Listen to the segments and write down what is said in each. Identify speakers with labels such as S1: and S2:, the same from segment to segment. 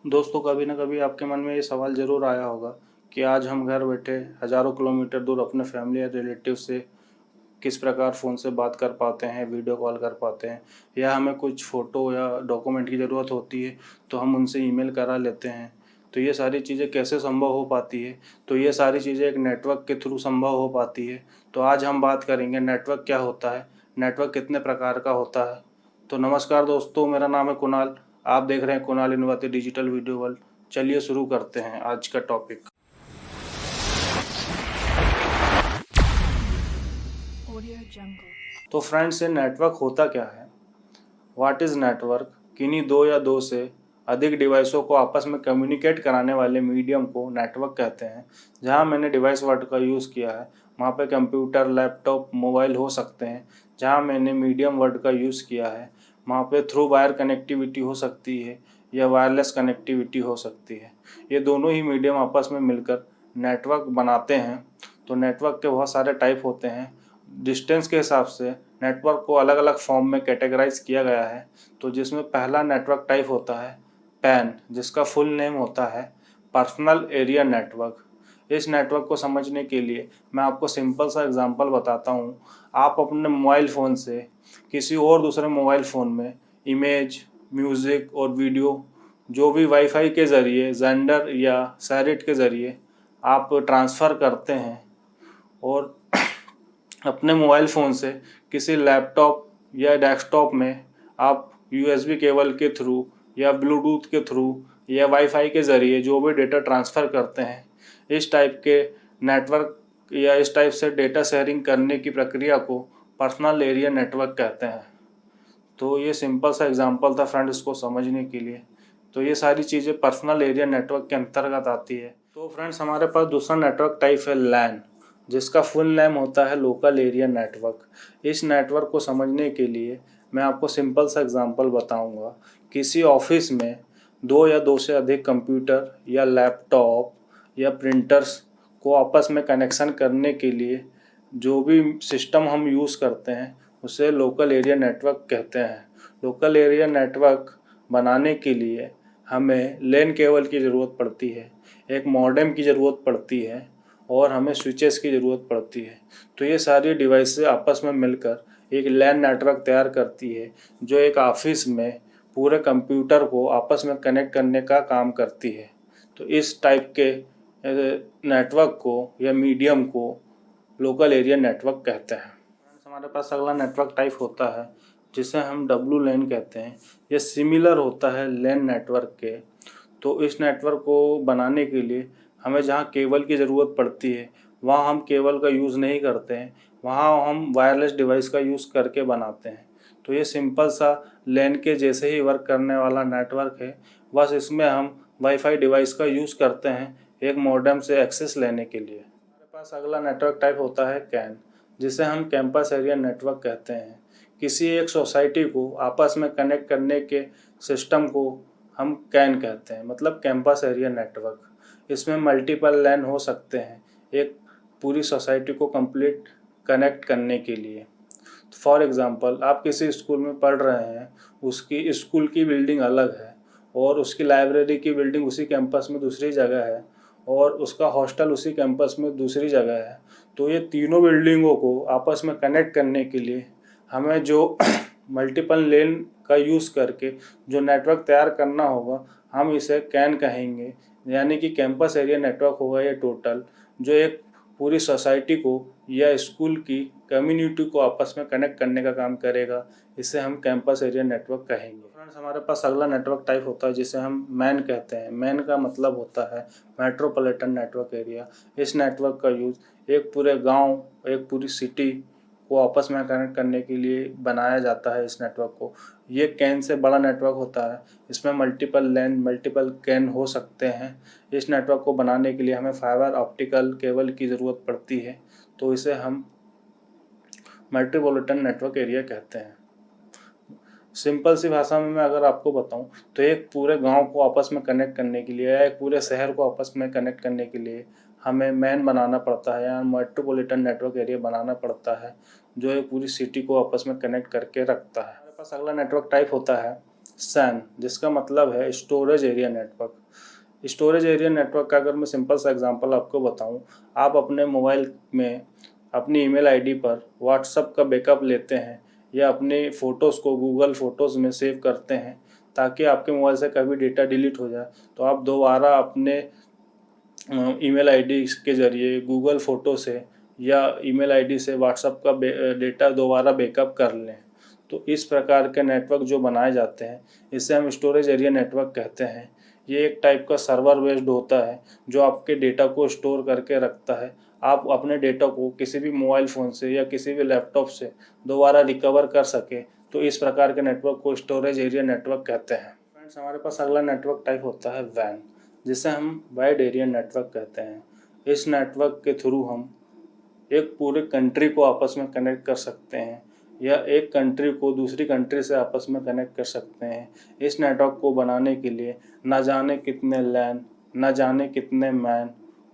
S1: दोस्तों, कभी ना कभी आपके मन में ये सवाल ज़रूर आया होगा कि आज हम घर बैठे हज़ारों किलोमीटर दूर अपने फैमिली या रिलेटिव से किस प्रकार फ़ोन से बात कर पाते हैं, वीडियो कॉल कर पाते हैं, या हमें कुछ फ़ोटो या डॉक्यूमेंट की ज़रूरत होती है तो हम उनसे ईमेल करा लेते हैं। तो ये सारी चीज़ें कैसे संभव हो पाती है? तो ये सारी चीज़ें एक नेटवर्क के थ्रू संभव हो पाती है। तो आज हम बात करेंगे नेटवर्क क्या होता है, नेटवर्क कितने प्रकार का होता है। तो नमस्कार दोस्तों, मेरा नाम है कुणाल। आप देख रहे हैं Kunal innovative digital video world. चलिए शुरू करते हैं आज का टॉपिक। तो फ्रेंड्स, ये नेटवर्क होता क्या है? What is network? किन्हीं दो या दो से अधिक डिवाइसों को आपस में कम्युनिकेट कराने वाले मीडियम को नेटवर्क कहते हैं। जहां मैंने डिवाइस वर्ड का यूज़ किया है वहां पे कंप्यूटर, लैपटॉप, मोबाइल हो सकते हैं। जहां मैंने मीडियम वर्ड का यूज़ किया है वहां पे थ्रू वायर कनेक्टिविटी हो सकती है या वायरलेस कनेक्टिविटी हो सकती है। ये दोनों ही मीडियम आपस में मिलकर नेटवर्क बनाते हैं। तो नेटवर्क के बहुत सारे टाइप होते हैं। डिस्टेंस के हिसाब से नेटवर्क को अलग अलग फॉर्म में कैटेगराइज किया गया है। तो जिसमें पहला नेटवर्क टाइप होता है पैन, जिसका फुल नेम होता है पर्सनल एरिया नेटवर्क। इस नेटवर्क को समझने के लिए मैं आपको सिंपल सा एग्जांपल बताता हूँ। आप अपने मोबाइल फ़ोन से किसी और दूसरे मोबाइल फ़ोन में इमेज, म्यूज़िक और वीडियो जो भी वाईफाई के ज़रिए, जेंडर या सैरिट के ज़रिए आप ट्रांसफ़र करते हैं, और अपने मोबाइल फ़ोन से किसी लैपटॉप या डेस्कटॉप में आप यूएसबी केबल के थ्रू या ब्लूटूथ के थ्रू या वाईफाई के ज़रिए जो भी डेटा ट्रांसफ़र करते हैं, इस टाइप के नेटवर्क या इस टाइप से डेटा शेयरिंग करने की प्रक्रिया को पर्सनल एरिया नेटवर्क कहते हैं। तो ये सिंपल सा एग्जांपल था फ्रेंड, इसको समझने के लिए। तो ये सारी चीज़ें पर्सनल एरिया नेटवर्क के अंतर्गत आती है। तो फ्रेंड्स, हमारे पास दूसरा नेटवर्क टाइप है लैन, जिसका फुल नेम होता है लोकल एरिया नेटवर्क। इस नेटवर्क को समझने के लिए मैं आपको सिंपल सा एग्जांपल बताऊंगा। किसी ऑफिस में दो या दो से अधिक कंप्यूटर या लैपटॉप या प्रिंटर्स को आपस में कनेक्शन करने के लिए जो भी सिस्टम हम यूज़ करते हैं उसे लोकल एरिया नेटवर्क कहते हैं। लोकल एरिया नेटवर्क बनाने के लिए हमें लैन केबल की ज़रूरत पड़ती है, एक मॉडेम की ज़रूरत पड़ती है और हमें स्विचेस की ज़रूरत पड़ती है। तो ये सारी डिवाइसेस आपस में मिलकर एक लैन नेटवर्क तैयार करती है, जो एक ऑफिस में पूरे कंप्यूटर को आपस में कनेक्ट करने का काम करती है। तो इस टाइप के नेटवर्क को या मीडियम को लोकल एरिया नेटवर्क कहते हैं। हमारे पास अगला नेटवर्क टाइप होता है जिसे हम डब्लू लैन कहते हैं। यह सिमिलर होता है लैन नेटवर्क के। तो इस नेटवर्क को बनाने के लिए हमें जहाँ केबल की ज़रूरत पड़ती है वहाँ हम केबल का यूज़ नहीं करते हैं, वहाँ हम वायरलेस डिवाइस का यूज़ करके बनाते हैं। तो ये सिंपल सा लैन के जैसे ही वर्क करने वाला नेटवर्क है, बस इसमें हम वाईफाई डिवाइस का यूज़ करते हैं एक मॉडेम से एक्सेस लेने के लिए। हमारे पास अगला नेटवर्क टाइप होता है कैन, जिसे हम कैंपस एरिया नेटवर्क कहते हैं। किसी एक सोसाइटी को आपस में कनेक्ट करने के सिस्टम को हम कैन कहते हैं, मतलब कैंपस एरिया नेटवर्क। इसमें मल्टीपल लैन हो सकते हैं एक पूरी सोसाइटी को कंप्लीट कनेक्ट करने के लिए। फॉर एग्ज़ाम्पल, आप किसी स्कूल में पढ़ रहे हैं, उसकी स्कूल की बिल्डिंग अलग है और उसकी लाइब्रेरी की बिल्डिंग उसी कैंपस में दूसरी जगह है और उसका हॉस्टल उसी कैंपस में दूसरी जगह है। तो ये तीनों बिल्डिंगों को आपस में कनेक्ट करने के लिए हमें जो मल्टीपल लेन का यूज़ करके जो नेटवर्क तैयार करना होगा, हम इसे कैन कहेंगे। यानी कि कैंपस एरिया नेटवर्क होगा ये टोटल, जो एक पूरी सोसाइटी को या स्कूल की कम्युनिटी को आपस में कनेक्ट करने का काम करेगा। इसे हम कैंपस एरिया नेटवर्क कहेंगे। फ्रेंड्स, हमारे पास अगला नेटवर्क टाइप होता है जिसे हम मैन कहते हैं। मैन का मतलब होता है मेट्रोपॉलिटन नेटवर्क एरिया। इस नेटवर्क का यूज़ एक पूरे गांव, एक पूरी सिटी को आपस में कनेक्ट करने के लिए बनाया जाता है। इस नेटवर्क को, ये कैन से बड़ा नेटवर्क होता है। इसमें मल्टीपल लैन, मल्टीपल कैन हो सकते हैं। इस नेटवर्क को बनाने के लिए हमें फाइबर ऑप्टिकल केबल की ज़रूरत पड़ती है। तो इसे हम मेट्रोपॉलिटन नेटवर्क एरिया कहते हैं। सिंपल सी भाषा में मैं अगर आपको बताऊं तो एक पूरे गांव को आपस में कनेक्ट करने के लिए या एक पूरे शहर को आपस में कनेक्ट करने के लिए हमें मैन बनाना पड़ता है या मेट्रोपॉलिटन नेटवर्क एरिया बनाना पड़ता है, जो एक पूरी सिटी को आपस में कनेक्ट करके रखता है। हमारे पास अगला नेटवर्क टाइप होता है सैन, जिसका मतलब है storage area network. Storage area network का अगर मैं सिंपल सा एग्जांपल आपको बताऊं, आप अपने मोबाइल में अपनी ईमेल आईडी पर व्हाट्सएप का बैकअप लेते हैं या अपने फ़ोटोज़ को गूगल फ़ोटोज़ में सेव करते हैं ताकि आपके मोबाइल से कभी डेटा डिलीट हो जाए तो आप दोबारा अपने ईमेल आईडी के ज़रिए गूगल फ़ोटो से या ईमेल आईडी से व्हाट्सएप का डेटा दोबारा बैकअप कर लें। तो इस प्रकार के नेटवर्क जो बनाए जाते हैं इसे हम स्टोरेज एरिया नेटवर्क कहते हैं। ये एक टाइप का सर्वर बेस्ड होता है जो आपके डेटा को स्टोर करके रखता है। आप अपने डेटा को किसी भी मोबाइल फ़ोन से या किसी भी लैपटॉप से दोबारा रिकवर कर सके, तो इस प्रकार के नेटवर्क को स्टोरेज एरिया नेटवर्क कहते हैं। फ्रेंड्स, हमारे पास अगला नेटवर्क टाइप होता है वैन, जिसे हम वाइड एरिया नेटवर्क कहते हैं। इस नेटवर्क के थ्रू हम एक पूरे कंट्री को आपस में कनेक्ट कर सकते हैं या एक कंट्री को दूसरी कंट्री से आपस में कनेक्ट कर सकते हैं। इस नेटवर्क को बनाने के लिए ना जाने कितने लैन, ना जाने कितने मैन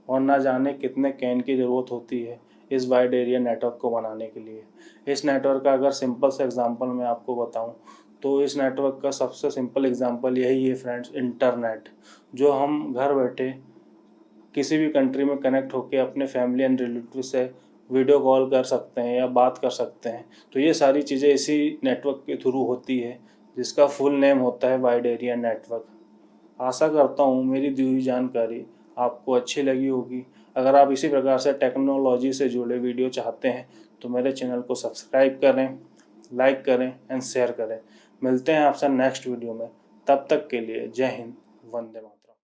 S1: और ना जाने कितने कैन की ज़रूरत होती है इस वाइड एरिया नेटवर्क को बनाने के लिए। इस नेटवर्क का अगर सिंपल सा एग्जांपल मैं आपको बताऊं तो इस नेटवर्क का सबसे सिंपल एग्जांपल यही है फ्रेंड्स, इंटरनेट, जो हम घर बैठे किसी भी कंट्री में कनेक्ट होकर अपने फैमिली एंड रिलेटिव से वीडियो कॉल कर सकते हैं या बात कर सकते हैं। तो ये सारी चीज़ें इसी नेटवर्क के थ्रू होती है, जिसका फुल नेम होता है वाइड एरिया नेटवर्क। आशा करता हूँ मेरी दी हुई जानकारी आपको अच्छी लगी होगी। अगर आप इसी प्रकार से टेक्नोलॉजी से जुड़े वीडियो चाहते हैं तो मेरे चैनल को सब्सक्राइब करें, लाइक करें एंड शेयर करें। मिलते हैं आपसे नेक्स्ट वीडियो में, तब तक के लिए जय हिंद, वंदे मातरम।